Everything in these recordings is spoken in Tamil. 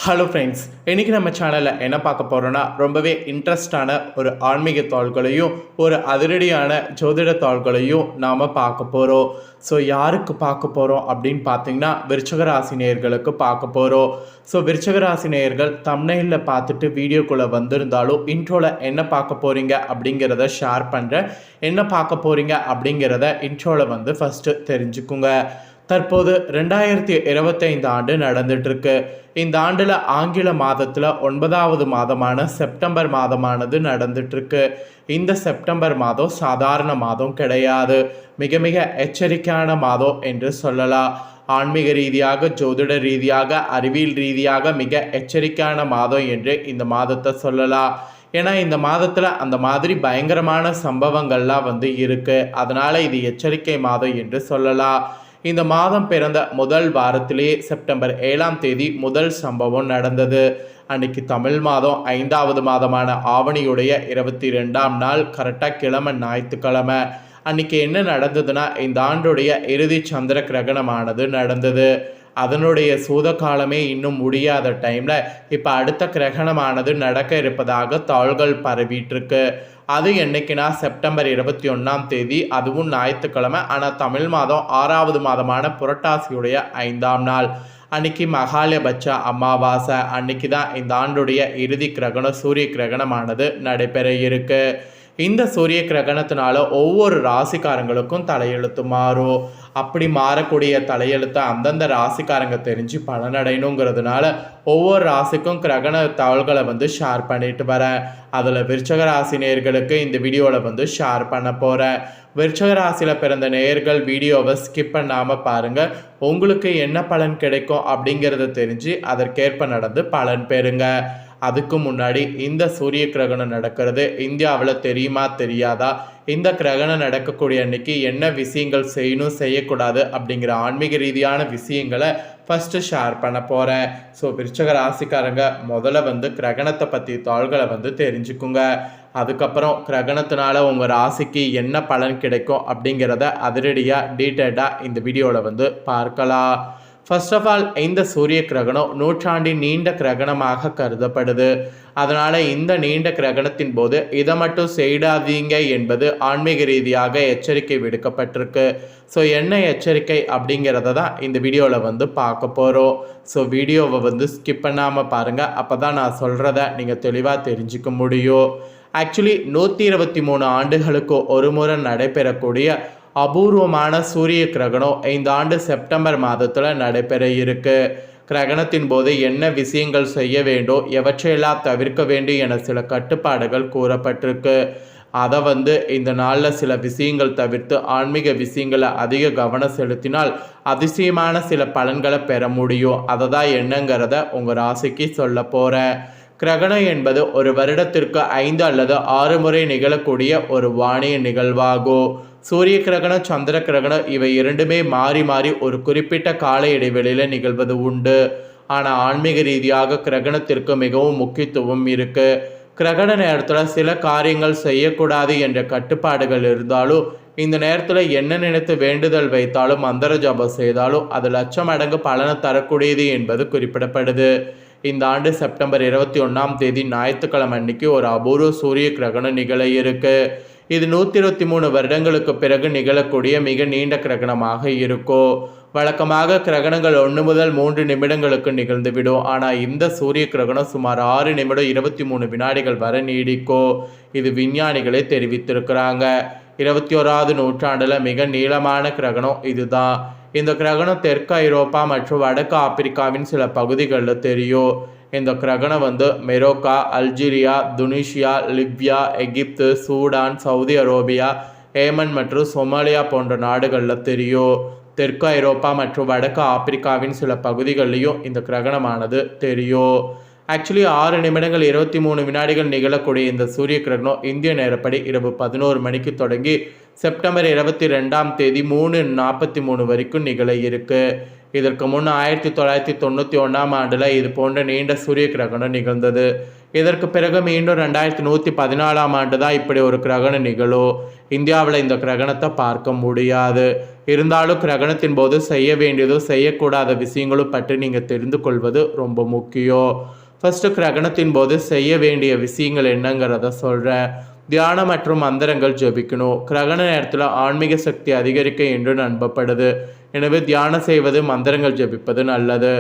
ஹலோ ஃப்ரெண்ட்ஸ், இன்றைக்கி நம்ம சேனலில் என்ன பார்க்க போகிறோன்னா ரொம்பவே இன்ட்ரெஸ்டான ஒரு ஆன்மீக தாள்களையும் ஒரு அதிரடியான ஜோதிட தாள்களையும் நாம் பார்க்க போகிறோம். ஸோ யாருக்கு பார்க்க போகிறோம் அப்படின்னு பார்த்தீங்கன்னா விருச்சிக ராசி நேயர்களுக்கு பார்க்க போகிறோம். ஸோ விருச்சிக ராசி நேயர்கள் தம்ப்நெயிலில் பார்த்துட்டு வீடியோக்குள்ளே வந்திருந்தாலும் இன்ட்ரோவில் என்ன பார்க்க போகிறீங்க அப்படிங்கிறத ஷேர் பண்ணுறேன். என்ன பார்க்க போகிறீங்க அப்படிங்கிறத இன்ட்ரோவில் ஃபஸ்ட்டு தெரிஞ்சுக்குங்க. தற்போது 2025 ஆண்டு நடந்துட்டுருக்கு. இந்த ஆண்டில் ஆங்கில மாதத்தில் 9வது மாதமான செப்டம்பர் மாதமானது நடந்துட்டுருக்கு. இந்த செப்டம்பர் மாதம் சாதாரண மாதம் கிடையாது, மிக மிக எச்சரிக்கையான மாதம் என்று சொல்லலாம். ஆன்மீக ரீதியாக, ஜோதிட ரீதியாக, அறிவியல் ரீதியாக மிக எச்சரிக்கையான மாதம் என்று இந்த மாதத்தை சொல்லலாம். ஏன்னா இந்த மாதத்தில் அந்த மாதிரி பயங்கரமான சம்பவங்கள்லாம் இருக்குது. அதனால் இது எச்சரிக்கை மாதம் என்று சொல்லலாம். இந்த மாதம் பிறந்த முதல் வாரத்திலே செப்டம்பர் 7ஆம் தேதி முதல் சம்பவம் நடந்தது. அன்னைக்கு தமிழ் மாதம் 5வது மாதமான ஆவணியுடைய 22ஆம் நாள், கரெக்டாக கிழமை ஞாயிற்றுக்கிழமை. அன்றைக்கி என்ன நடந்ததுன்னா, இந்த ஆண்டுடைய இறுதி சந்திர கிரகணமானது நடந்தது. அதனுடைய சூத காலமே இன்னும் முடியாத டைமில் இப்போ அடுத்த கிரகணமானது நடக்க இருப்பதாக தாள்கள் பரவிட்டுருக்கு. அது என்னைக்குன்னா செப்டம்பர் 21ஆம் தேதி, அதுவும் ஞாயிற்றுக்கிழமை. ஆனால் தமிழ் மாதம் 6வது மாதமான புரட்டாசியுடைய 5ஆம் நாள் அன்னைக்கு மகாலயபட்ச அமாவாசை. அன்னைக்கு தான் இந்த ஆண்டுடைய இறுதி கிரகணம், சூரிய கிரகணமானது நடைபெற இருக்கு. இந்த சூரிய கிரகணத்தினால ஒவ்வொரு ராசிக்காரங்களுக்கும் தலையெழுத்து மாறும். அப்படி மாறக்கூடிய தலையெழுத்தை அந்தந்த ராசிக்காரங்க தெரிஞ்சு பலனடையணுங்கிறதுனால ஒவ்வொரு ராசிக்கும் கிரகண தகவல்களை ஷேர் பண்ணிட்டு வரேன். அதில் விருச்சிக ராசி நேயர்களுக்கு இந்த வீடியோவில் ஷேர் பண்ண போகிறேன். விருச்சிக ராசியில் பிறந்த நேயர்கள் வீடியோவை ஸ்கிப் பண்ணாமல் பாருங்கள். உங்களுக்கு என்ன பலன் கிடைக்கும் அப்படிங்கிறத தெரிஞ்சு அதற்கேற்ப நடந்து பலன் பெறுங்க. அதுக்கு முன்னாடி இந்த சூரிய கிரகணம் நடக்கிறது இந்தியாவில் தெரியுமா தெரியாதா, இந்த கிரகணம் நடக்கக்கூடிய அன்னைக்கு என்ன விஷயங்கள் செய்யணும் செய்யக்கூடாது அப்படிங்கிற ஆன்மீக ரீதியான விஷயங்களை ஃபஸ்ட்டு ஷேர் பண்ண போகிறேன். ஸோ விருச்சிக ராசிக்காரங்க முதல்ல கிரகணத்தை பற்றி தாள்களை தெரிஞ்சுக்குங்க. அதுக்கப்புறம் கிரகணத்தினால உங்கள் ராசிக்கு என்ன பலன் கிடைக்கும் அப்படிங்கிறத அதிரடியாக டீட்டெயில்டாக இந்த வீடியோவில் பார்க்கலாம். ஃபர்ஸ்ட் ஆஃப் ஆல், இந்த சூரிய கிரகணம் நூற்றாண்டின் நீண்ட கிரகணமாக கருதப்படுது. அதனால் இந்த நீண்ட கிரகணத்தின் போது இதை மட்டும் செய்யாதீங்க என்பது ஆன்மீக ரீதியாக எச்சரிக்கை விடுக்கப்பட்டிருக்கு. ஸோ என்ன எச்சரிக்கை அப்படிங்கிறத தான் இந்த வீடியோவில் பார்க்க போகிறோம். ஸோ வீடியோவை ஸ்கிப் பண்ணாமல் பாருங்கள். அப்போ தான் நான் சொல்கிறத நீங்கள் தெளிவாக தெரிஞ்சுக்க முடியும். ஆக்சுவலி 123 ஆண்டுகளுக்கு ஒரு முறை நடைபெறக்கூடிய அபூர்வமான சூரிய கிரகணம் இந்த ஆண்டு செப்டம்பர் மாதத்தில் நடைபெற இருக்கு. கிரகணத்தின் போது என்ன விஷயங்கள் செய்ய வேண்டும், எவற்றையெல்லாம் தவிர்க்க வேண்டும் என சில கட்டுப்பாடுகள் கூறப்பட்டிருக்கு. அதை இந்த நாளில் சில விஷயங்கள் தவிர்த்து ஆன்மீக விஷயங்களை அதிக கவனம் செலுத்தினால் அதிசயமான சில பலன்களை பெற முடியும். அதை தான் என்னங்கிறத உங்கள் ராசிக்கு சொல்ல போகிறேன். கிரகணம் என்பது ஒரு வருடத்திற்கு 5 அல்லது 6 முறை நிகழக்கூடிய ஒரு வானிய நிகழ்வாகும். சூரிய கிரகணம், சந்திர கிரகணம் இவை இரண்டுமே மாறி மாறி ஒரு குறிப்பிட்ட கால இடைவெளியில் நிகழ்வது உண்டு. ஆனால் ஆன்மீக ரீதியாக கிரகணத்திற்கு மிகவும் முக்கியத்துவம் இருக்கு. கிரகண நேரத்தில் சில காரியங்கள் செய்யக்கூடாது என்ற கட்டுப்பாடுகள் இருந்தாலும் இந்த நேரத்தில் என்ன நினைத்து வேண்டுதல் வைத்தாலும் மந்திர ஜபம் செய்தாலும் அது லட்சம் மடங்கு பலனை தரக்கூடியது என்பது குறிப்பிடப்படுது. இந்த ஆண்டு செப்டம்பர் 21ஆம் தேதி ஞாயிற்றுக்கிழமை அன்னைக்கு ஒரு அபூர்வ சூரிய கிரகணம் நிகழ இருக்கு. இது 123 வருடங்களுக்கு பிறகு நிகழக்கூடிய மிக நீண்ட கிரகணமாக இருக்கும். வழக்கமாக கிரகணங்கள் 1 முதல் 3 நிமிடங்களுக்கு நிகழ்ந்துவிடும். ஆனால் இந்த சூரிய கிரகணம் சுமார் 6 நிமிடம் 23 வினாடிகள் வரை நீடிக்கும். இது விஞ்ஞானிகளே தெரிவித்திருக்கிறாங்க. 21வது நூற்றாண்டில் மிக நீளமான கிரகணம் இதுதான். இந்த கிரகணம் தெற்கு ஐரோப்பா மற்றும் வடக்கு ஆப்பிரிக்காவின் சில பகுதிகளில் தெரியும். இந்த கிரகணம் மெரோக்கா, அல்ஜீரியா, துனிஷியா, லிபியா, எகிப்து, சூடான், சவுதி அரேபியா, ஏமன் மற்றும் சொமாலியா போன்ற நாடுகளில் தெரியும். தெற்கு ஐரோப்பா மற்றும் வடக்கு ஆப்பிரிக்காவின் சில பகுதிகளிலையும் இந்த கிரகணமானது தெரியும். ஆக்சுவலி 6 நிமிடங்கள் 23 வினாடிகள் நிகழக்கூடிய இந்த சூரிய கிரகணம் இந்திய நேரப்படி இரவு 11 மணிக்கு தொடங்கி செப்டம்பர் 22ஆம் தேதி 3:43 வரைக்கும் நிகழ இருக்கு. இதற்கு முன் 1991ஆம் ஆண்டில் இது போன்ற நீண்ட சூரிய கிரகணம் நிகழ்ந்தது. இதற்கு பிறகு மீண்டும் 2114ஆம் ஆண்டு தான் இப்படி ஒரு கிரகணம் நிகழும். இந்தியாவில் இந்த கிரகணத்தை பார்க்க முடியாது. இருந்தாலும் கிரகணத்தின் போது செய்ய வேண்டியதும் செய்யக்கூடாத விஷயங்களும் பற்றி நீங்கள் தெரிந்து கொள்வது ரொம்ப முக்கியம். ஃபஸ்ட்டு கிரகணத்தின் போது செய்ய வேண்டிய விஷயங்கள் என்னங்கிறத சொல்கிறேன். தியானம் மற்றும் மந்திரங்கள் ஜபிக்கணும். கிரகண நேரத்தில் ஆன்மீக சக்தி அதிகரிக்க என்று நம்பப்படுது. எனவே தியானம் செய்வது, மந்திரங்கள் ஜபிப்பது நல்லது.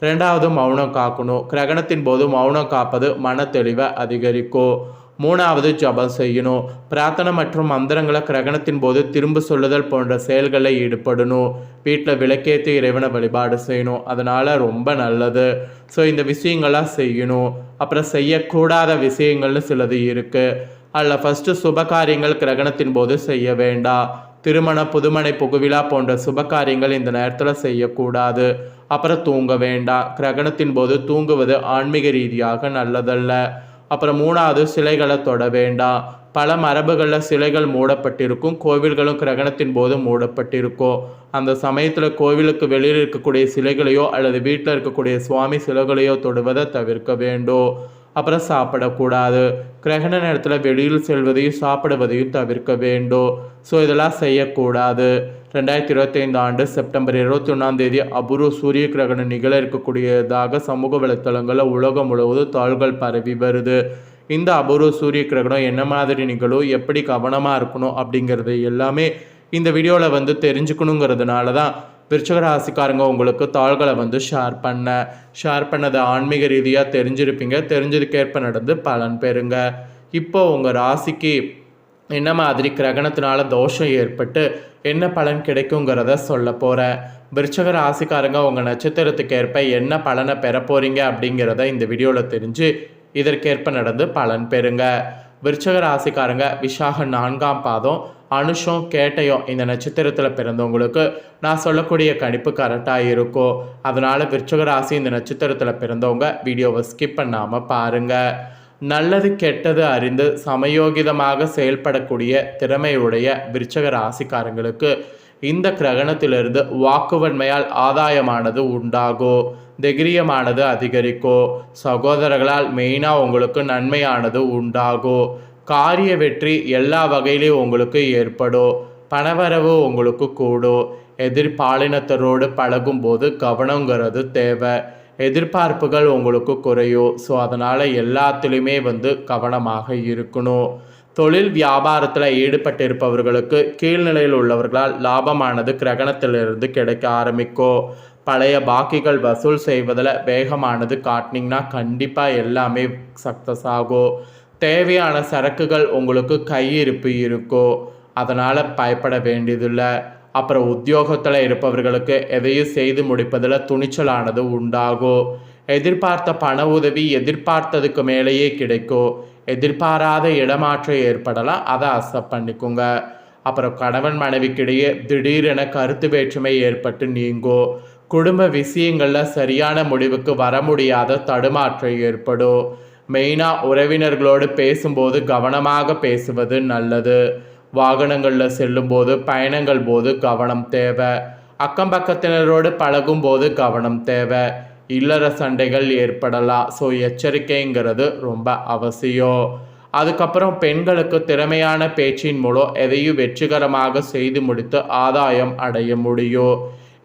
ரெண்டாவது, மௌனம் காக்கணும். கிரகணத்தின் போது மௌனம் காப்பது மன தெளிவை அதிகரிக்கும். மூணாவது, ஜபம் செய்யணும். பிரார்த்தனை மற்றும் மந்திரங்களை கிரகணத்தின் போது திரும்ப சொல்லுதல் போன்ற செயல்களில் ஈடுபடணும். வீட்டில் விளக்கேற்றி இறைவனை வழிபாடு செய்யணும். அதனால் ரொம்ப நல்லது. ஸோ இந்த விஷயங்கள்லாம் செய்யணும். அப்புறம் செய்யக்கூடாத விஷயங்கள்னு சிலது இருக்குது. அதில் ஃபஸ்ட்டு சுபகாரியங்கள் கிரகணத்தின் போது செய்ய வேண்டாம். திருமண, புதுமனை, புகுவிழா போன்ற சுபகாரியங்கள் இந்த நேரத்தில் செய்யக்கூடாது. அப்புறம் தூங்க வேண்டாம். கிரகணத்தின் போது தூங்குவது ஆன்மீக ரீதியாக நல்லதல்ல. அப்புறம் மூணாவது, சிலைகளை தொட வேண்டாம். பல மரபுகளில் சிலைகள் மூடப்பட்டிருக்கும். கோவில்களும் கிரகணத்தின் போது மூடப்பட்டிருக்கும். அந்த சமயத்தில் கோவிலுக்கு வெளியில் இருக்கக்கூடிய சிலைகளையோ அல்லது வீட்டில் இருக்கக்கூடிய சுவாமி சிலைகளையோ தொடுவதை தவிர்க்க வேண்டும். அப்புறம் சாப்பிடக்கூடாது. கிரகண நேரத்தில் வெளியில் செல்வதையும் சாப்பிடுவதையும் தவிர்க்க வேண்டும். ஸோ இதெல்லாம் செய்யக்கூடாது. 2025 ஆண்டு செப்டம்பர் 21 அபூர்வ சூரிய கிரகணம் நிகழ இருக்கக்கூடியதாக சமூக வலைத்தளங்களில் உலகம் முழுவதும் தாள்கள் பரவி வருது. இந்த அபூர்வ சூரிய கிரகணம் என்ன மாதிரி நிகழும், எப்படி கவனமாக இருக்கணும் அப்படிங்கிறது எல்லாமே இந்த வீடியோவில் தெரிஞ்சுக்கணுங்கிறதுனால தான் விருச்சிக ராசிக்காரங்க உங்களுக்கு தாள்களை ஷேர் பண்ணதை ஆன்மீக ரீதியாக தெரிஞ்சிருப்பீங்க. தெரிஞ்சதுக்கேற்ப நடந்து பலன் பெறுங்க. இப்போ உங்கள் ராசிக்கு என்ன மாதிரி கிரகணத்தினால தோஷம் ஏற்பட்டு என்ன பலன் கிடைக்குங்கிறத சொல்ல போகிறேன். விருச்சிக ராசிக்காரங்க உங்கள் நட்சத்திரத்துக்கு ஏற்ப என்ன பலனை பெற போகிறீங்க அப்படிங்கிறத இந்த வீடியோவில் தெரிஞ்சு இதற்கேற்ப நடந்து பலன் பெறுங்க. விருச்சிக ராசிக்காரங்க விசாக 4ஆம் பாதம், அனுஷம், கேட்டயம் இந்த நட்சத்திரத்தில் பிறந்தவங்களுக்கு நான் சொல்லக்கூடிய கணிப்பு கரெக்டாக இருக்கும். அதனால் விருச்சிக ராசி இந்த நட்சத்திரத்தில் பிறந்தவங்க வீடியோவை ஸ்கிப் பண்ணாமல் பாருங்கள். நல்லது கெட்டது அறிந்து சமயோகிதமாக செயல்படக்கூடிய திறமையுடைய விருச்சிக ராசிக்காரங்களுக்கு இந்த கிரகணத்திலிருந்து வாக்குவன்மையால் ஆதாயமானது உண்டாகும். தைரியமானது அதிகரிக்கும். சகோதரர்களால் மெயினாக உங்களுக்கு நன்மையானது உண்டாகும். காரிய வெற்றி எல்லா வகையிலையும் உங்களுக்கு ஏற்படும். பணவரவு உங்களுக்கு கூடும். எதிர்பாலினத்தரோடு பழகும்போது கவனங்கிறது தேவை. எதிர்பார்ப்புகள் உங்களுக்கு குறையும். ஸோ அதனால் எல்லாத்துலேயுமே கவனமாக இருக்கணும். தொழில் வியாபாரத்தில் ஈடுபட்டிருப்பவர்களுக்கு கீழ்நிலையில் உள்ளவர்களால் லாபமானது கிரகணத்திலிருந்து கிடைக்க ஆரம்பிக்கும். பழைய பாக்கிகள் வசூல் செய்வதில் வேகமானது காட்டினீங்கன்னா கண்டிப்பாக எல்லாமே சக்ஸஸ் ஆகும். தேவையான சரக்குகள் உங்களுக்கு கையிருப்பு இருக்கும். அதனால் பயப்பட வேண்டியதில்லை. அப்புறம் உத்தியோகத்தில் இருப்பவர்களுக்கு எதையும் செய்து முடிப்பதில் துணிச்சலானது உண்டாகும். எதிர்பார்த்த பண உதவி எதிர்பார்த்ததுக்கு மேலேயே கிடைக்கும். எதிர்பாராத இடமாற்றம் ஏற்படலாம், அதை அக்செப்ட் பண்ணிக்கோங்க. அப்புறம் கணவன் மனைவிக்கிடையே திடீரென கருத்து வேற்றுமை ஏற்பட்டு நீங்கும். குடும்ப விஷயங்களில் சரியான முடிவுக்கு வர முடியாத தடுமாற்றம் ஏற்படும். மெயினாக உறவினர்களோடு பேசும்போது கவனமாக பேசுவது நல்லது. வாகனங்களில் செல்லும்போது, பயணங்கள் போது கவனம் தேவை. அக்கம் பக்கத்தினரோடு பழகும்போது கவனம் தேவை. இல்லற சண்டைகள் ஏற்படலாம். ஸோ எச்சரிக்கைங்கிறது ரொம்ப அவசியம். அதுக்கப்புறம் பெண்களுக்கு திறமையான பேச்சின் மூலம் எதையும் வெற்றிகரமாக செய்து முடித்து ஆதாயம் அடைய முடியும்.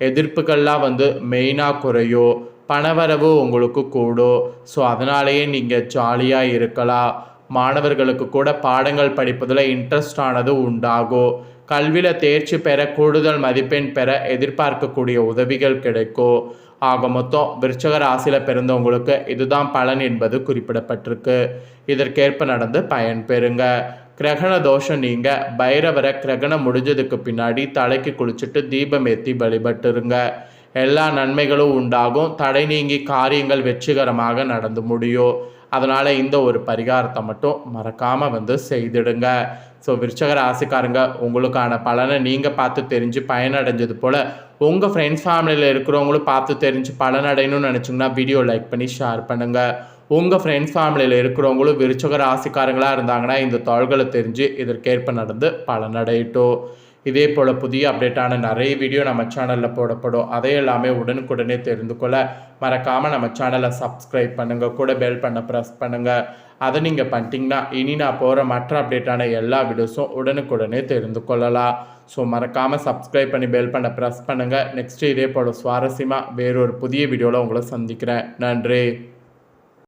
எதிர்ப்புகள்லாம் மெயினாக குறையும். பணவரவு உங்களுக்கு கூடும். ஸோ அதனாலேயே நீங்கள் ஜாலியாக இருக்கலாம். மாணவர்களுக்கு கூட பாடங்கள் படிப்பதில் இன்ட்ரெஸ்டானது உண்டாகும். கல்வியில் தேர்ச்சி பெற, கூடுதல் மதிப்பெண் பெற எதிர்பார்க்கக்கூடிய உதவிகள் கிடைக்கும். ஆக மொத்தம் விருச்சிக ராசியில் பிறந்தவங்களுக்கு இதுதான் பலன் என்பது குறிப்பிடப்பட்டிருக்கு. இதற்கேற்ப நடந்து பயன் பெறுங்க. கிரகண தோஷம் நீங்கள் பைரவரை கிரகணம் முடிஞ்சதுக்கு பின்னாடி தலைக்கு குளிச்சுட்டு தீபம் ஏற்றி வழிபட்டுருங்க. எல்லா நன்மைகளும் உண்டாகும். தடை நீங்கி காரியங்கள் வெற்றிகரமாக நடந்து முடியும். அதனால் இந்த ஒரு பரிகாரத்தை மட்டும் மறக்காமல் செய்திடுங்க. ஸோ விருச்சிக ராசிக்காரங்க உங்களுக்கான பலனை நீங்கள் பார்த்து தெரிஞ்சு பயனடைஞ்சது போல் உங்கள் ஃப்ரெண்ட்ஸ் ஃபேமிலியில் இருக்கிறவங்களும் பார்த்து தெரிஞ்சு பலனடையணும்னு நினச்சிங்கன்னா வீடியோ லைக் பண்ணி ஷேர் பண்ணுங்கள். உங்கள் ஃப்ரெண்ட்ஸ் ஃபேமிலியில் இருக்கிறவங்களும் விருச்சிக ராசிக்காரங்களாக இருந்தாங்கன்னா இந்த தாள்களை தெரிஞ்சு இதற்கேற்ப நடந்து பலனடையட்டும். இதே போல் புதிய அப்டேட்டான நிறைய வீடியோ நம்ம சேனலில் போடப்படும். அதை எல்லாமே உடனுக்குடனே தெரிந்து கொள்ள மறக்காமல் நம்ம சேனலை சப்ஸ்கிரைப் பண்ணுங்கள், கூட பெல் பண்ண ப்ரெஸ் பண்ணுங்கள். அதை நீங்கள் பண்ணிட்டீங்கன்னா இனி நான் போகிற மற்ற அப்டேட்டான எல்லா வீடியோஸும் உடனுக்குடனே தெரிந்து கொள்ளலாம். ஸோ மறக்காமல் சப்ஸ்கிரைப் பண்ணி பெல் பண்ண ப்ரெஸ் பண்ணுங்கள். நெக்ஸ்ட்டு இதே போல் சுவாரஸ்யமாக வேறொரு புதிய வீடியோவில் உங்களை சந்திக்கிறேன். நன்றி.